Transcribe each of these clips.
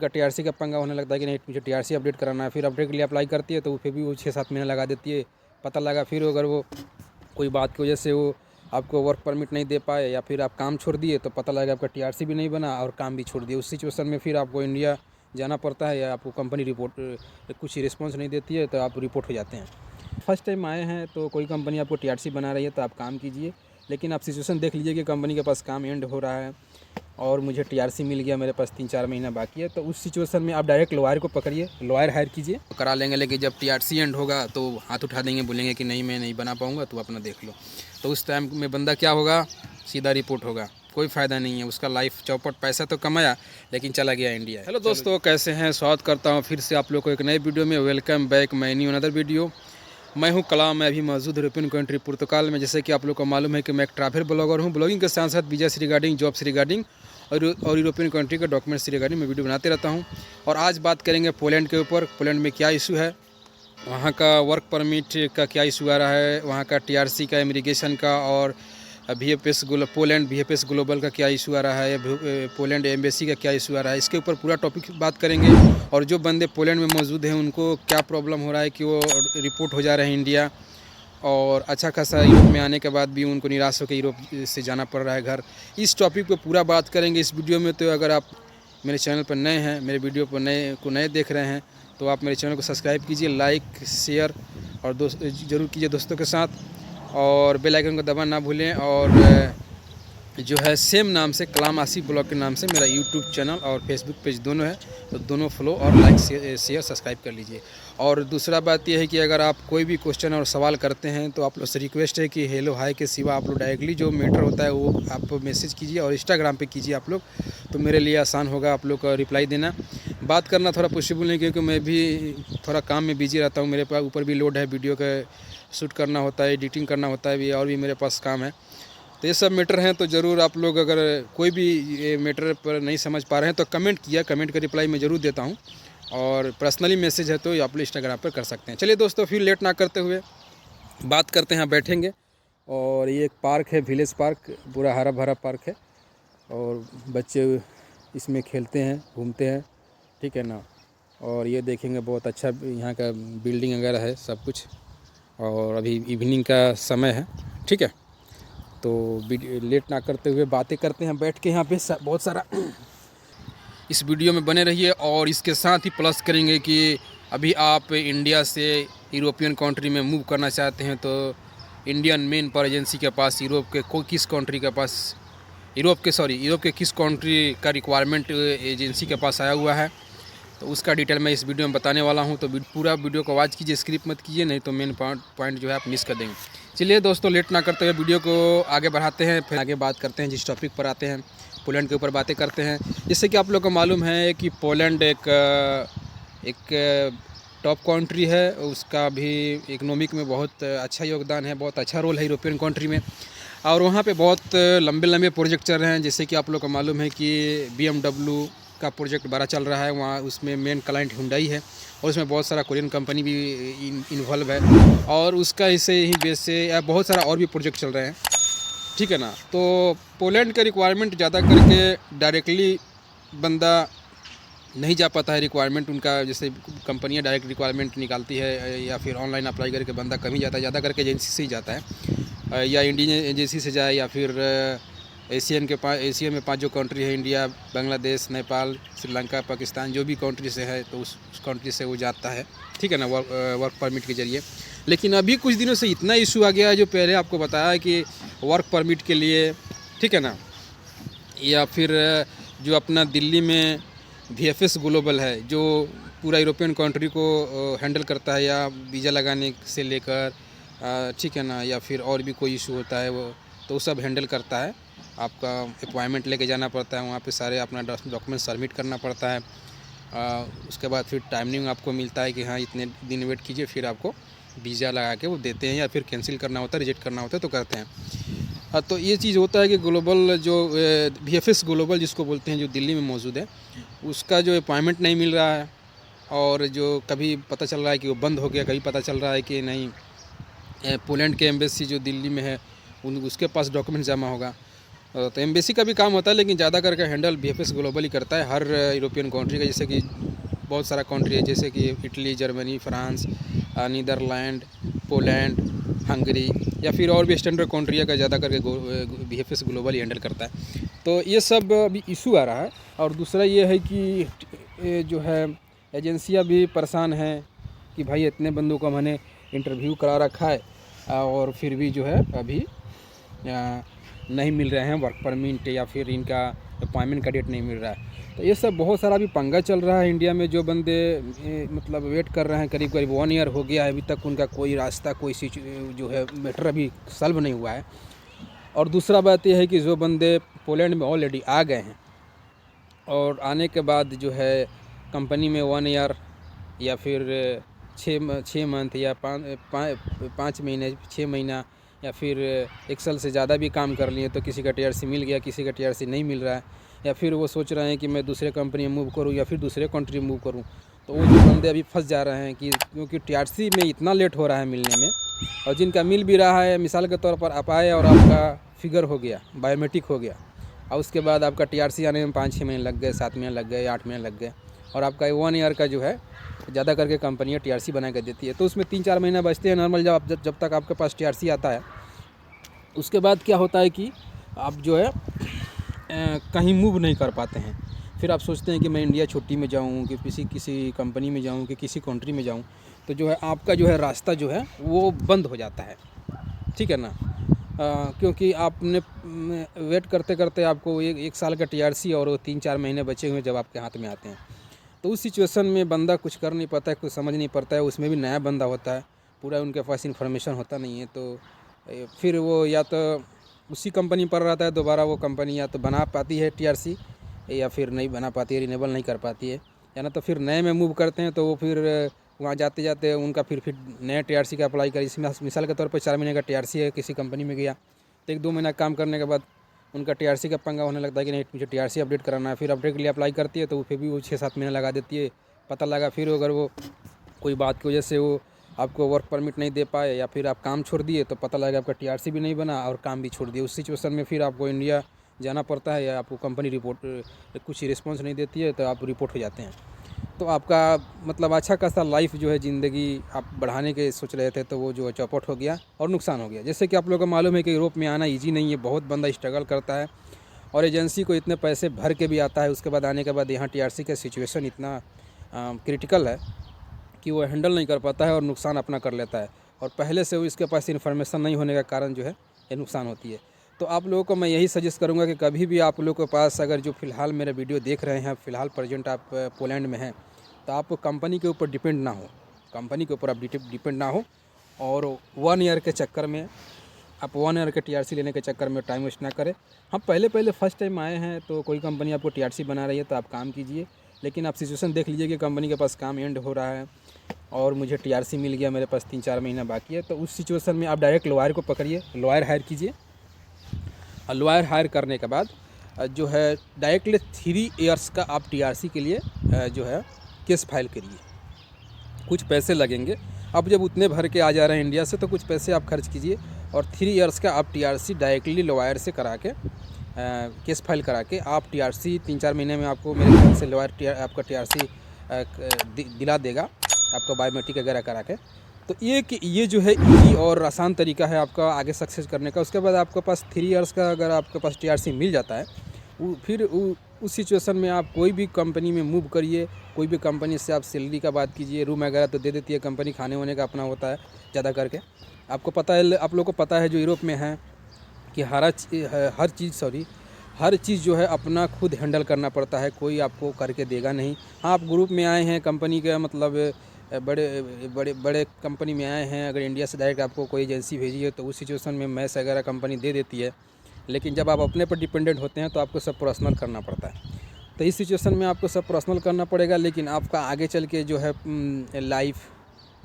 का टीआरसी का पंगा होने लगता है कि नहीं मुझे टीआरसी अपडेट कराना है। फिर अपडेट के लिए अप्लाई करती है तो फिर भी वो 6-7 महीना लगा देती है। पता लगा फिर अगर वो कोई बात की वजह से वो आपको वर्क परमिट नहीं दे पाए या फिर आप काम छोड़ दिए तो पता लगा आपका टीआरसी भी नहीं बना और काम भी छोड़ दिए। उस सिचुएशन में फिर आपको इंडिया जाना पड़ता है या आपको कंपनी रिपोर्ट कुछ रिस्पॉन्स नहीं देती है तो आप रिपोर्ट हो जाते हैं। फर्स्ट टाइम आए हैं तो कोई कंपनी आपको टीआरसी बना रही है तो आप काम कीजिए, लेकिन आप सिचुएशन देख लीजिए कि कंपनी के पास काम एंड हो रहा है और मुझे टीआरसी मिल गया, मेरे पास 3-4 महीना बाकी है, तो उस सिचुएशन में आप डायरेक्ट लॉयर को पकड़िए, लॉयर हायर कीजिए तो करा लेंगे। लेकिन जब टीआरसी एंड होगा तो हाथ उठा देंगे, बोलेंगे कि नहीं मैं नहीं बना पाऊँगा, तो अपना देख लो। तो उस टाइम में बंदा क्या होगा, सीधा रिपोर्ट होगा, कोई फ़ायदा नहीं है उसका। लाइफ चौपट, पैसा तो कमाया लेकिन चला गया इंडिया। हेलो दोस्तों, कैसे हैं? स्वागत करता हूँ फिर से आप लोग को एक नए वीडियो में। Welcome back my new another video. मैं हूं कलाम, मैं अभी मौजूद यूरोपियन कंट्री पुर्तगाल में। जैसे कि आप लोग को मालूम है कि मैं एक ट्रैवल ब्लॉगर हूं। ब्लॉगिंग के साथ साथ वीजा से रिगार्डिंग, जॉब से रिगार्डिंग और यूरोपियन कंट्री के डॉक्यूमेंट्स से रिगार्डिंग मैं वीडियो बनाते रहता हूं। और आज बात करेंगे पोलैंड के ऊपर। पोलैंड में क्या इशू है, वहाँ का वर्क परमिट का क्या इशू आ रहा है, वहाँ का टीआरसी का, इमिग्रेशन का, और पोलैंड VFS ग्लोबल का क्या इशू आ रहा है, पोलैंड एम्बेसी का क्या इशू आ रहा है। इसके ऊपर पूरा टॉपिक बात करेंगे। और जो बंदे पोलैंड में मौजूद हैं उनको क्या प्रॉब्लम हो रहा है कि वो रिपोर्ट हो जा रहे हैं इंडिया, और अच्छा खासा यूरोप में आने के बाद भी उनको निराश होकर यूरोप से जाना पड़ रहा है घर। इस टॉपिक पर पूरा बात करेंगे इस वीडियो में। तो अगर आप मेरे चैनल पर नए हैं, मेरे वीडियो पर नए देख रहे हैं, तो आप मेरे चैनल को सब्सक्राइब कीजिए, लाइक शेयर और ज़रूर कीजिए दोस्तों के साथ, और बेल आइकन को दबाना ना भूलें। और जो है सेम नाम से, कलाम आसिफ ब्लॉग के नाम से मेरा यूट्यूब चैनल और फेसबुक पेज दोनों है, तो दोनों फॉलो और लाइक शेयर सब्सक्राइप कर लीजिए। और दूसरा बात यह है कि अगर आप कोई भी क्वेश्चन और सवाल करते हैं तो आप लोग से रिक्वेस्ट है कि हेलो हाय के सिवा आप लोग डायरेक्टली जो मैटर होता है वो आप मैसेज कीजिए और इंस्टाग्राम पे कीजिए आप लोग, तो मेरे लिए आसान होगा आप लोग का रिप्लाई देना। बात करना थोड़ा पॉसिबल नहीं, क्योंकि मैं भी थोड़ा काम में बिजी रहता हूँ, मेरे पास ऊपर भी लोड है, वीडियो का शूट करना होता है, एडिटिंग करना होता है भी, और भी मेरे पास काम है। तो ये सब मैटर हैं। तो ज़रूर आप लोग अगर कोई भी ये मैटर पर नहीं समझ पा रहे हैं तो कमेंट किया, कमेंट का रिप्लाई मैं ज़रूर देता हूँ, और पर्सनली मैसेज है तो आप लोग इंस्टाग्राम पर कर सकते हैं। चलिए दोस्तों, फिर लेट ना करते हुए बात करते हैं, बैठेंगे। और ये एक पार्क है, विलेज पार्क, पूरा हरा भरा पार्क है, और बच्चे इसमें खेलते हैं, घूमते हैं, ठीक है ना। और ये देखेंगे बहुत अच्छा यहाँ का बिल्डिंग वगैरह है सब कुछ, और अभी इवनिंग का समय है, ठीक है। तो लेट ना करते हुए बातें करते हैं बैठ के यहाँ पे बहुत सारा। इस वीडियो में बने रहिए, और इसके साथ ही प्लस करेंगे कि अभी आप इंडिया से यूरोपियन कंट्री में मूव करना चाहते हैं तो इंडियन मेन पर एजेंसी के पास यूरोप के किस कंट्री के पास, यूरोप के किस कंट्री का रिक्वायरमेंट एजेंसी के पास आया हुआ है, तो उसका डिटेल मैं इस वीडियो में बताने वाला हूं। तो पूरा वीडियो को वॉच कीजिए, स्किप मत कीजिए, नहीं तो मेन पॉइंट जो है आप मिस कर देंगे। चलिए दोस्तों, लेट ना करते हुए वीडियो को आगे बढ़ाते हैं, फिर आगे बात करते हैं। जिस टॉपिक पर आते हैं, पोलैंड के ऊपर बातें करते हैं। जैसे कि आप लोग को मालूम है कि पोलैंड एक टॉप कंट्री है, उसका भी इकोनॉमिक में बहुत अच्छा योगदान है, बहुत अच्छा रोल है यूरोपियन कंट्री में, और वहाँ पे बहुत लंबे लंबे प्रोजेक्ट चल रहे हैं। जैसे कि आप लोग को मालूम है कि BMW का प्रोजेक्ट बड़ा चल रहा है वहाँ, उसमें मेन क्लाइंट हुंडई है, और उसमें बहुत सारा कोरियन कंपनी भी इन्वॉल्व है, और उसका इसे ही बेस से बहुत सारा और भी प्रोजेक्ट चल रहे हैं, ठीक है ना। तो पोलैंड का रिक्वायरमेंट ज़्यादा करके डायरेक्टली बंदा नहीं जा पाता है रिक्वायरमेंट उनका, जैसे कंपनियां डायरेक्ट रिक्वायरमेंट निकालती है, या फिर ऑनलाइन अप्लाई करके बंदा कम ही जाता है, ज़्यादा करके एजेंसी से ही जाता है, या इंडियन एजेंसी से जाए, या फिर एशिया में 5 जो कंट्री है, इंडिया, बांग्लादेश, नेपाल, श्रीलंका, पाकिस्तान, जो भी कंट्री से है तो उस कंट्री से वो जाता है, ठीक है ना, वर्क परमिट के ज़रिए। लेकिन अभी कुछ दिनों से इतना इशू आ गया है, जो पहले आपको बताया कि वर्क परमिट के लिए, ठीक है ना, या फिर जो अपना दिल्ली में VFS ग्लोबल है, जो पूरा यूरोपियन कंट्री को हैंडल करता है, या वीज़ा लगाने से लेकर, ठीक है ना, या फिर और भी कोई इशू होता है वो, तो सब हैंडल करता है। आपका अपॉइंटमेंट लेके जाना पड़ता है वहाँ पे, सारे अपना डॉक्यूमेंट सबमिट करना पड़ता है, उसके बाद फिर टाइमिंग आपको मिलता है कि हाँ इतने दिन वेट कीजिए, फिर आपको वीज़ा लगा के वो देते हैं, या फिर कैंसिल करना होता है, रिजेक्ट करना होता है तो करते हैं। तो ये चीज़ होता है कि ग्लोबल जो VFS ग्लोबल जिसको बोलते हैं, जो दिल्ली में मौजूद है, उसका जो अपॉइंटमेंट नहीं मिल रहा है, और जो कभी पता चल रहा है कि वो बंद हो गया, कभी पता चल रहा है कि नहीं पोलैंड के एम्बेसी जो दिल्ली में है उसके पास डॉक्यूमेंट जमा होगा। तो एम्बेसी का भी काम होता है, लेकिन ज़्यादा करके हैंडल बीएफएस ग्लोबल ही करता है हर यूरोपियन कंट्री का। जैसे कि बहुत सारा कंट्री है, जैसे कि Italy, Germany, France, Netherlands, Poland, Hungary या फिर और भी स्टैंडर्ड कंट्री का ज़्यादा करके बीएफएस ग्लोबल ही हैंडल करता है। तो ये सब अभी इशू आ रहा है। और दूसरा ये है कि जो है एजेंसियाँ भी परेशान हैं कि भाई इतने बंदों को मैंने इंटरव्यू करा रखा है और फिर भी जो है अभी नहीं मिल रहे हैं वर्क परमिट या फिर इनका अपॉइंटमेंट का डेट नहीं मिल रहा है। तो ये सब बहुत सारा अभी पंगा चल रहा है इंडिया में। जो बंदे मतलब वेट कर रहे हैं, करीब करीब 1 ईयर हो गया है, अभी तक उनका कोई रास्ता कोई जो है मैटर अभी सॉल्व नहीं हुआ है। और दूसरा बात यह है कि जो बंदे पोलैंड में ऑलरेडी आ गए हैं और आने के बाद जो है कंपनी में 1 ईयर या फिर 6 मंथ या 5 महीने 6 महीना या फिर 1 साल से ज़्यादा भी काम कर लिए, तो किसी का टीआरसी मिल गया, किसी का टीआरसी नहीं मिल रहा है, या फिर वो सोच रहे हैं कि मैं दूसरे कंपनी में मूव करूं या फिर दूसरे कंट्री में मूव करूं। तो वो जो बंदे अभी फंस जा रहे हैं कि क्योंकि टीआरसी में इतना लेट हो रहा है मिलने में, और जिनका मिल भी रहा है, मिसाल के तौर पर आप आए और आपका फिगर हो गया, बायोमेट्रिक हो गया, और उसके बाद आपका टीआरसी आने में 5-6 महीने लग गए, 7 महीने लग गए, 8 महीने लग गए, और आपका 1 ईयर का जो है ज़्यादा करके कंपनियाँ टीआरसी बना कर देती है। तो उसमें 3-4 महीने बचते हैं नॉर्मल। जब तक आपके पास टीआरसी आता है, उसके बाद क्या होता है कि आप जो है कहीं मूव नहीं कर पाते हैं। फिर आप सोचते हैं कि मैं इंडिया छुट्टी में जाऊं, कि किसी कंपनी में जाऊं, कि किसी कंट्री में जाऊं, तो जो है आपका जो है रास्ता जो है वो बंद हो जाता है, ठीक है ना। क्योंकि आपने वेट करते करते आपको 1 साल का टीआरसी और 3-4 महीने बचे हुए जब आपके हाथ में आते हैं, तो उस सिचुएशन में बंदा कुछ कर नहीं पाता है, कुछ समझ नहीं पड़ता है। उसमें भी नया बंदा होता है, पूरा उनके पास इन्फॉर्मेशन होता नहीं है, तो फिर वो या तो उसी कंपनी पर रहता है, दोबारा वो कंपनी या तो बना पाती है टीआरसी या फिर नहीं बना पाती है, रिन्यूएबल नहीं कर पाती है, या ना तो फिर नए में मूव करते हैं। तो वो फिर वहाँ जाते जाते उनका फिर नए टीआरसी का अप्लाई करें। मिसाल के तौर पर 4 महीने का टीआरसी है, किसी कंपनी में गया तो 1-2 महीना काम करने के बाद उनका टीआरसी का पंगा होने लगता है कि नहीं मुझे टीआरसी अपडेट कराना है। फिर अपडेट के लिए अप्लाई करती है, तो फिर भी वो 6-7 महीने लगा देती है। पता लगा फिर अगर वो कोई बात की वजह से वो आपको वर्क परमिट नहीं दे पाए या फिर आप काम छोड़ दिए, तो पता लगा आपका टीआरसी भी नहीं बना और काम भी छोड़ दिए। उस सिचुएशन में फिर आपको इंडिया जाना पड़ता है, या आपको कंपनी रिपोर्ट कुछ रिस्पॉन्स नहीं देती है तो आप रिपोर्ट हो जाते हैं। तो आपका मतलब अच्छा खासा लाइफ जो है ज़िंदगी आप बढ़ाने के सोच रहे थे, तो वो जो है चौपट हो गया और नुकसान हो गया। जैसे कि आप लोगों को मालूम है कि यूरोप में आना ईजी नहीं है, बहुत बंदा स्ट्रगल करता है और एजेंसी को इतने पैसे भर के भी आता है, उसके बाद आने के बाद यहाँ टीआरसी का सिचुएशन इतना क्रिटिकल है कि वो हैंडल नहीं कर पाता है और नुकसान अपना कर लेता है। और पहले से वो इसके पास इन्फॉर्मेशन नहीं होने का कारण जो है ये नुकसान होती है। तो आप लोगों को मैं यही सजेस्ट करूंगा कि कभी भी आप लोगों के पास अगर जो फ़िलहाल मेरा वीडियो देख रहे हैं, फ़िलहाल प्रेजेंट आप पोलैंड में हैं, तो आप कंपनी के ऊपर डिपेंड ना हो, कंपनी के ऊपर आप डिपेंड ना हो और 1 ईयर के चक्कर में आप 1 ईयर के टीआरसी लेने के चक्कर में टाइम वेस्ट ना करें। हाँ, पहले फर्स्ट टाइम आए हैं तो कोई कंपनी आपको टीआरसी बना रही है तो आप काम कीजिए, लेकिन आप सिचुएशन देख लीजिए कि कंपनी के पास काम एंड हो रहा है और मुझे टीआरसी मिल गया, मेरे पास 3-4 महीना बाकी है, तो उस सिचुएशन में आप डायरेक्ट लॉयर को पकड़िए, लॉयर हायर कीजिए। और लॉयर हायर करने के बाद जो है डायरेक्टली 3 ईयर्स का आप टीआरसी के लिए जो है केस फाइल करिए। कुछ पैसे लगेंगे, अब जब उतने भर के आ जा रहे हैं इंडिया से तो कुछ पैसे आप खर्च कीजिए और 3 ईयर्स का आप टीआरसी डायरेक्टली लॉयर से करा के केस फाइल करा के आप टीआरसी 3-4 महीने में आपको मेरे ख्याल से लॉयर आपका टीआरसी दिला देगा, आपका बायोमेट्रिक वगैरह करा के। तो ये जो है ईजी और आसान तरीका है आपका आगे सक्सेस करने का। उसके बाद आपके पास 3 ईयर्स का अगर आपके पास टीआरसी मिल जाता है, फिर उस सिचुएशन में आप कोई भी कंपनी में मूव करिए, कोई भी कंपनी से आप सैलरी का बात कीजिए, रूम वगैरह तो दे देती है कंपनी, खाने होने का अपना होता है ज़्यादा करके। आपको पता है, आप लोग को पता है जो यूरोप में है कि हर चीज़ जो है अपना खुद हैंडल करना पड़ता है, कोई आपको करके देगा नहीं। हाँ, आप ग्रुप में आए हैं कंपनी का मतलब बड़े कंपनी में आए हैं, अगर इंडिया से डायरेक्ट आपको कोई एजेंसी भेजी है तो उस सिचुएशन में मैस वगैरह कंपनी दे देती है, लेकिन जब आप अपने पर डिपेंडेंट होते हैं तो आपको सब पर्सनल करना पड़ता है। तो इस सिचुएशन में आपको सब पर्सनल करना पड़ेगा, लेकिन आपका आगे चल के जो है लाइफ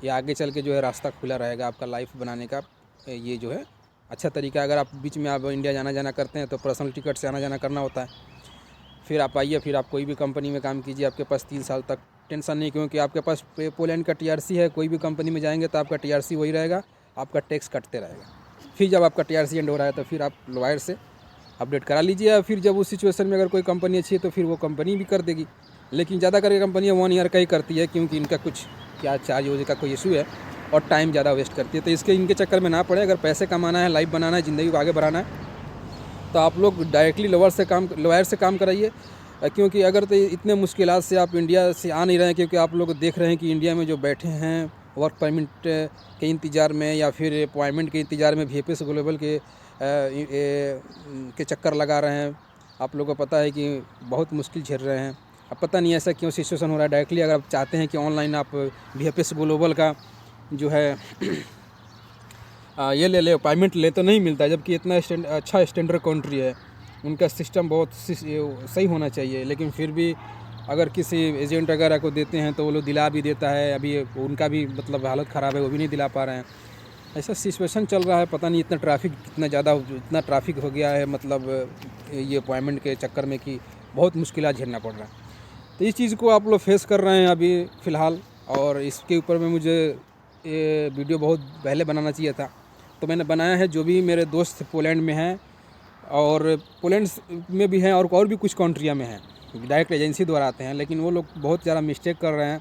या आगे चल के जो है रास्ता खुला रहेगा आपका लाइफ बनाने का। ये जो है अच्छा तरीका। अगर आप बीच में आप इंडिया जाना करते हैं तो पर्सनल टिकट से आना जाना करना होता है, फिर आप आइए, फिर आप कोई भी कंपनी में काम कीजिए, आपके पास 3 साल तक टेंशन नहीं, क्योंकि आपके पास पोलैंड का टीआरसी है। कोई भी कंपनी में जाएंगे तो आपका टीआरसी वही रहेगा, आपका टैक्स कटते रहेगा। फिर जब आपका टीआरसी एंड हो रहा है तो फिर आप लॉयर से अपडेट करा लीजिए, या फिर जब उस सिचुएशन में अगर कोई कंपनी अच्छी है तो फिर वो कंपनी भी कर देगी। लेकिन ज़्यादा करके कंपनियाँ 1 ईयर का ही करती है, क्योंकि इनका कुछ क्या चार्ज वार्ज का कोई इशू है और टाइम ज़्यादा वेस्ट करती है। तो इनके चक्कर में ना पड़े। अगर पैसे कमाना है, लाइफ बनाना है, ज़िंदगी को आगे बढ़ाना है, तो आप लोग डायरेक्टली लॉयर से काम कराइए। क्योंकि अगर तो इतने मुश्किलात से आप इंडिया से आ नहीं रहे हैं, क्योंकि आप लोग देख रहे हैं कि इंडिया में जो बैठे हैं वर्क परमिट के इंतज़ार में या फिर अपॉइंटमेंट के इंतज़ार में VFS ग्लोबल के चक्कर लगा रहे हैं। आप लोगों को पता है कि बहुत मुश्किल झेल रहे हैं। अब पता नहीं ऐसा क्यों सिचुएशन हो रहा है। डायरेक्टली अगर आप चाहते हैं कि ऑनलाइन आप VFS ग्लोबल का जो है ये ले अपॉइंटमेंट ले, तो नहीं मिलता, जबकि इतना अच्छा स्टैंडर्ड कंट्री है। उनका सिस्टम बहुत सही होना चाहिए, लेकिन फिर भी अगर किसी एजेंट वगैरह को देते हैं तो वो लोग दिला भी देता है। अभी उनका भी मतलब हालत ख़राब है, वो भी नहीं दिला पा रहे हैं। ऐसा सिचुएशन चल रहा है। पता नहीं इतना ट्रैफिक हो गया है, मतलब ये अपॉइंटमेंट के चक्कर में, कि बहुत मुश्किल झेलना पड़ रहा है। तो इस चीज़ को आप लोग फेस कर रहे हैं अभी फ़िलहाल, और इसके ऊपर में मुझे ये वीडियो बहुत पहले बनाना चाहिए था, तो मैंने बनाया है। जो भी मेरे दोस्त पोलैंड में हैं और पोलैंड में भी हैं और भी कुछ कंट्रियाँ में हैं, डायरेक्ट एजेंसी द्वारा आते हैं, लेकिन वो लोग बहुत ज़्यादा मिस्टेक कर रहे हैं,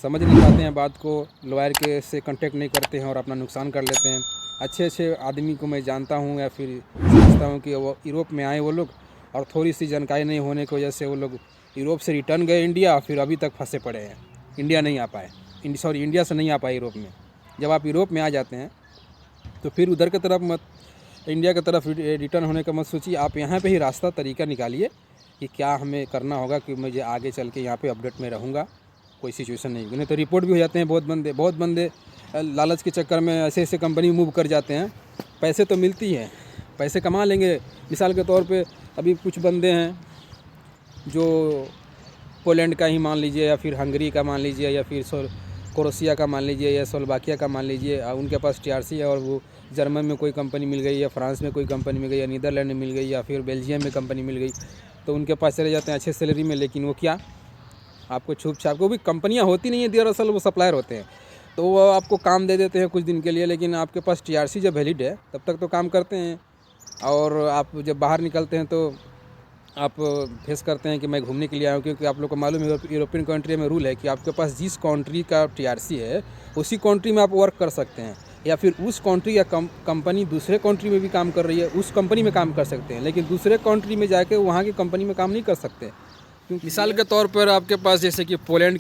समझ नहीं पाते हैं बात को, लॉयर के से कांटेक्ट नहीं करते हैं और अपना नुकसान कर लेते हैं। अच्छे आदमी को मैं जानता हूँ या फिर समझता हूँ कि वो यूरोप में आए वो लोग, और थोड़ी सी जानकारी नहीं होने की वजह से वो लोग यूरोप से रिटर्न गए इंडिया, फिर अभी तक फंसे पड़े हैं। इंडिया नहीं आ पाए, इंडिया से नहीं आ पाए यूरोप में। जब आप यूरोप में आ जाते हैं तो फिर उधर की तरफ मत, इंडिया की तरफ रिटर्न होने का मत सोचिए। आप यहाँ पे ही रास्ता तरीका निकालिए कि क्या हमें करना होगा कि मुझे आगे चल के यहाँ पे अपडेट में रहूँगा, कोई सिचुएशन नहीं। नहीं तो रिपोर्ट भी हो जाते हैं बहुत बंदे लालच के चक्कर में ऐसे कंपनी मूव कर जाते हैं। पैसे तो मिलती है, पैसे कमा लेंगे। मिसाल के तौर पे अभी कुछ बंदे हैं जो पोलैंड का ही मान लीजिए, या फिर हंगरी का मान लीजिए, या फिर क्रोएशिया का मान लीजिए, या स्लोवाकिया का मान लीजिए, उनके पास TRC है और वो जर्मन में कोई कंपनी मिल गई, या फ्रांस में कोई कंपनी मिल गई, या नीदरलैंड में मिल गई, या फिर बेल्जियम में कंपनी मिल गई, तो उनके पास चले जाते हैं अच्छे सैलरी में। लेकिन वो क्या, आपको छुप छाप को भी कंपनियां होती नहीं है, दरअसल वो सप्लायर होते हैं, तो वो आपको काम दे देते हैं कुछ दिन के लिए, लेकिन आपके पास TRC जब वैलिड है तब तक तो काम करते हैं। और आप जब बाहर निकलते हैं तो आप फेस करते हैं कि मैं घूमने के लिए आया हूँ, क्योंकि आप लोग को मालूम है यूरोपियन कंट्री में रूल है कि आपके पास जिस कंट्री का TRC है उसी कंट्री में आप वर्क कर सकते हैं, या फिर उस कंट्री या कंपनी दूसरे कंट्री में भी काम कर रही है उस कंपनी में काम कर सकते हैं, लेकिन दूसरे कंट्री में जाके वहाँ की कंपनी में काम नहीं कर सकते। मिसाल के तौर पर आपके पास जैसे कि पोलैंड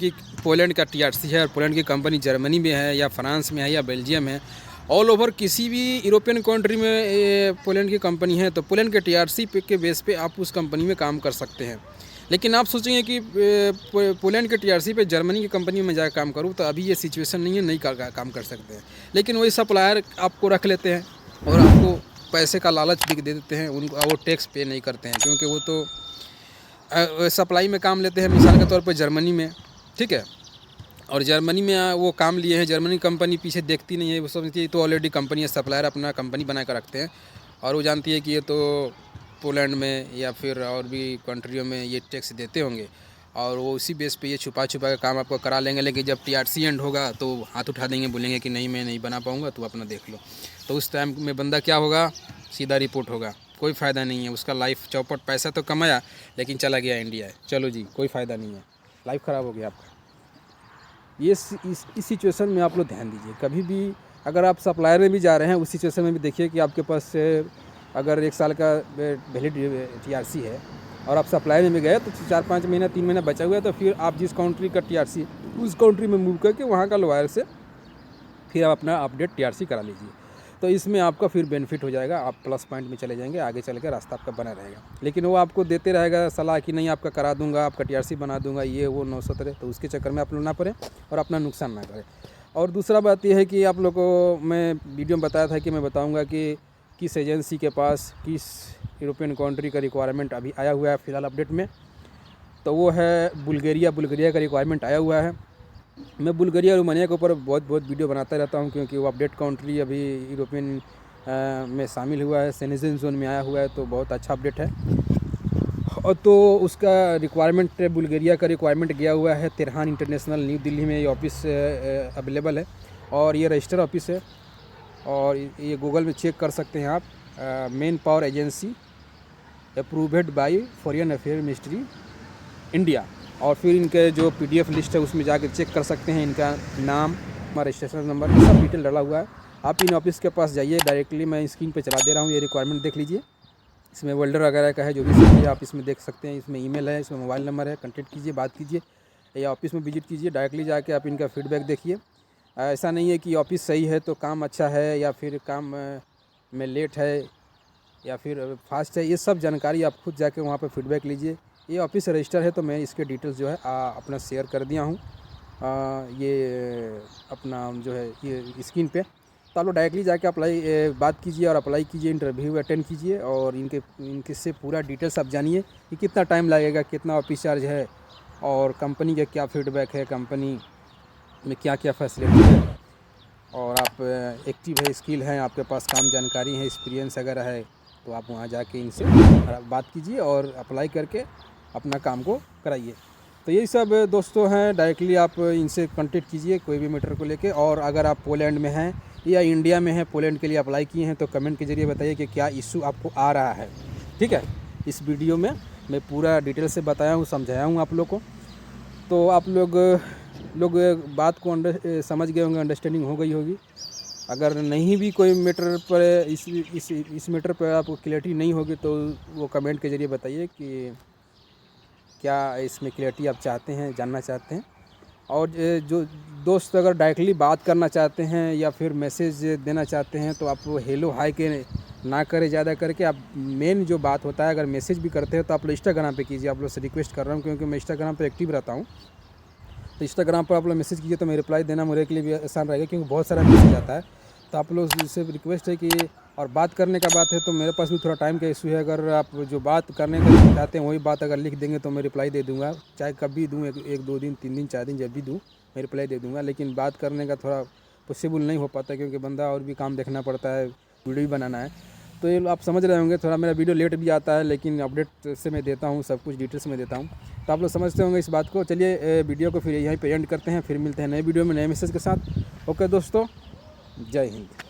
का TRC है और पोलैंड की कंपनी जर्मनी में है, या फ्रांस में है, या बेल्जियम है, ऑल ओवर किसी भी यूरोपियन कंट्री में पोलैंड की कंपनी है, तो पोलैंड के TRC के बेस पे आप उस कंपनी में काम कर सकते हैं। लेकिन आप सोचेंगे कि पोलैंड के TRC पे जर्मनी की कंपनी में जाकर काम करूँ, तो अभी ये सिचुएशन नहीं है, नहीं काम कर सकते हैं। लेकिन वही सप्लायर आपको रख लेते हैं और आपको पैसे का लालच भी दे देते हैं, वो टैक्स पे नहीं करते हैं, क्योंकि वो तो सप्लाई में काम लेते हैं। मिसाल के तौर पर जर्मनी में, ठीक है, और जर्मनी में वो काम लिए हैं, जर्मनी कंपनी पीछे देखती नहीं है, वो समझती है तो ऑलरेडी कंपनी है, सप्लायर अपना कंपनी बना कर रखते हैं, और वो जानती है कि ये तो पोलैंड में या फिर और भी कंट्रियों में ये टैक्स देते होंगे, और वो उसी बेस पे ये छुपा के काम आपको करा लेंगे। लेकिन जब TRC एंड होगा तो हाथ उठा देंगे, बोलेंगे कि नहीं मैं नहीं बना पाऊँगा, तो अपना देख लो। तो उस टाइम में बंदा क्या होगा, सीधा रिपोर्ट होगा, कोई फ़ायदा नहीं है उसका। लाइफ चौपट, पैसा तो कमाया लेकिन चला गया इंडिया, चलो जी कोई फ़ायदा नहीं है, लाइफ ख़राब हो गया आपका। इस सिचुएशन में आप लोग ध्यान दीजिए। कभी भी अगर आप सप्लायर में भी जा रहे हैं, उस सिचुएशन में भी देखिए कि आपके पास अगर 1 साल का वैलिड TRC है और आप सप्लायर में भी गए तो 4-5 महीना 3 महीना बचा हुआ है, तो फिर आप जिस कंट्री का TRC उस कंट्री में मूव करके वहाँ का लॉयर से फिर आप अपना अपडेट TRC करा लीजिए। तो इसमें आपका फिर बेनिफिट हो जाएगा, आप प्लस पॉइंट में चले जाएंगे, आगे चल के रास्ता आपका बना रहेगा। लेकिन वो आपको देते रहेगा सलाह कि नहीं आपका करा दूंगा, आपका TRC बना दूंगा, ये वो 917, तो उसके चक्कर में आप लोग ना पड़े और अपना नुकसान ना करें। और दूसरा बात यह है कि आप लोग को मैं वीडियो में बताया था कि मैं बताऊँगा कि किस एजेंसी के पास किस यूरोपियन कंट्री का रिक्वायरमेंट अभी आया हुआ है फ़िलहाल अपडेट में, तो वो है बुल्गारिया का रिक्वायरमेंट आया हुआ है। मैं बुल्गारिया और रोमानिया के ऊपर बहुत वीडियो बनाता रहता हूं, क्योंकि वो अपडेट कंट्री अभी यूरोपियन में शामिल हुआ है, सेनेजन जोन में आया हुआ है, तो बहुत अच्छा अपडेट है। और तो उसका रिक्वायरमेंट, बुल्गारिया का रिक्वायरमेंट गया हुआ है तेहरान इंटरनेशनल, न्यू दिल्ली में ये ऑफिस अवेलेबल है, और ये रजिस्टर ऑफिस है, और ये गूगल में चेक कर सकते हैं आप, main power agency approved by foreign affair ministry India. और फिर इनके जो PDF लिस्ट है उसमें जाकर चेक कर सकते हैं, इनका नाम, रजिस्ट्रेशन नंबर, ये सब डिटेल डाला हुआ है। आप इन ऑफिस के पास जाइए डायरेक्टली, मैं स्क्रीन पे चला दे रहा हूँ, ये रिक्वायरमेंट देख लीजिए। इसमें वेल्डर वगैरह का है, जो भी चाहिए आप इसमें देख सकते हैं। इसमें ईमेल है, इसमें मोबाइल नंबर है, कॉन्टेक्ट कीजिए, बात कीजिए या ऑफिस में विजिट कीजिए, डायरेक्टली जाके आप इनका फीडबैक देखिए। ऐसा नहीं है कि ऑफिस सही है तो काम अच्छा है या फिर काम में लेट है या फिर फास्ट है, ये सब जानकारी आप खुद जाके वहाँ पे फीडबैक लीजिए। ये ऑफिस रजिस्टर है तो मैं इसके डिटेल्स जो है अपना शेयर कर दिया हूँ, ये अपना जो है ये स्क्रीन पे। तो आप लोग डायरेक्टली जाके अप्लाई बात कीजिए और अप्लाई कीजिए, इंटरव्यू अटेंड कीजिए और इनके से पूरा डिटेल्स आप जानिए कि कितना टाइम लगेगा, कितना ऑफिस चार्ज है और कंपनी का क्या फीडबैक है, कंपनी में क्या क्या फैसिलिटी है, और आप एक्टिव है, स्किल हैं, आपके पास काम जानकारी है, एक्सपीरियंस अगर है तो आप वहाँ जाके इनसे बात कीजिए और अप्लाई करके अपना काम को कराइए। तो यही सब दोस्तों हैं, डायरेक्टली आप इनसे कांटेक्ट कीजिए कोई भी मैटर को लेके। और अगर आप पोलैंड में हैं या इंडिया में हैं, पोलैंड के लिए अप्लाई किए हैं तो कमेंट के जरिए बताइए कि क्या इशू आपको आ रहा है। ठीक है, इस वीडियो में मैं पूरा डिटेल से बताया हूँ, समझाया हूँ आप लोग को। तो आप लोग बात को समझ गए होंगे, अंडरस्टैंडिंग हो गई होगी। अगर नहीं भी कोई मैटर पर इस मैटर पर आपको क्लैरिटी नहीं होगी तो वो कमेंट के जरिए बताइए कि क्या इसमें क्लैरिटी आप चाहते हैं, जानना चाहते हैं। और जो दोस्त अगर डायरेक्टली बात करना चाहते हैं या फिर मैसेज देना चाहते हैं तो आप हेलो हाय के ना करें, ज़्यादा करके आप मेन जो बात होता है, अगर मैसेज भी करते हैं तो आप लोग इंस्टाग्राम पे कीजिए। आप लोग से रिक्वेस्ट कर रहा हूँ क्योंकि मैं इंस्टाग्राम पे एक्टिव रहता हूँ, तो इंस्टाग्राम पर आप लोग मैसेज कीजिए तो मैं रिप्लाई देना मेरे के लिए भी आसान रहेगा, क्योंकि बहुत सारा मैसेज आता है। तो आप लोग से रिक्वेस्ट है कि, और बात करने का बात है तो मेरे पास भी थोड़ा टाइम का इशू है। अगर आप जो बात करने का चाहते हैं वही बात अगर लिख देंगे तो मैं रिप्लाई दे दूँगा, चाहे कभी दूँ, एक दो दिन, 3 दिन, 4 दिन, जब भी दूँ मैं रिप्लाई दे दूँगा। लेकिन बात करने का थोड़ा पॉसिबल नहीं हो पाता क्योंकि बंदा और भी काम देखना पड़ता है, वीडियो भी बनाना है। तो ये आप समझ रहे होंगे, थोड़ा मेरा वीडियो लेट भी आता है लेकिन अपडेट से मैं देता हूँ, सब कुछ डिटेल्स में देता हूँ। तो आप लोग समझते होंगे इस बात को। चलिए वीडियो को फिर यहीं पे एंड करते हैं, फिर मिलते हैं नए वीडियो में नए मैसेज के साथ। ओके दोस्तों, जय हिंद।